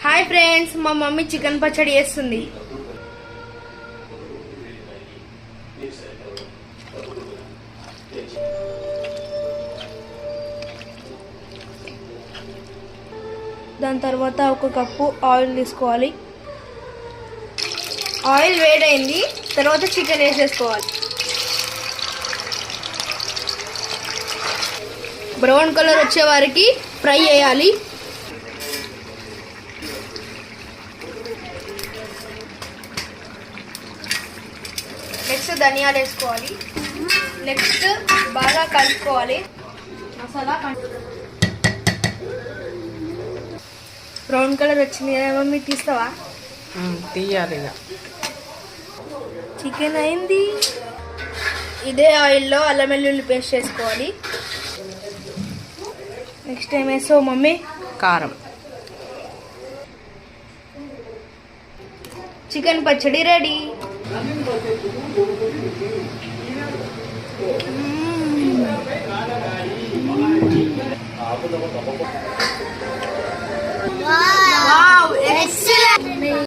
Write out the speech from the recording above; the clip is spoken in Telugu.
హాయ్ ఫ్రెండ్స్, మా మమ్మీ చికెన్ పచ్చడి చేస్తుంది. దాని తర్వాత ఒక కప్పు ఆయిల్ తీసుకోవాలి. ఆయిల్ వేడైంది, తర్వాత చికెన్ వేసేసుకోవాలి. బ్రౌన్ కలర్ వచ్చే వారికి ఫ్రై చేయాలి. నెక్స్ట్ ధనియాలు వేసుకోవాలి. నెక్స్ట్ బాగా కలుపుకోవాలి. మసాలా బ్రౌన్ కలర్ వచ్చింది కదా మమ్మీ, తీస్తావా? తీయాలి. చికెన్ అయింది. ఇదే ఆయిల్లో అల్లం వెల్లుల్లి పేస్ట్ వేసుకోవాలి. నెక్స్ట్ ఏం వేస్తావు మమ్మీ? కారం. చికెన్ పచ్చడి రెడీ.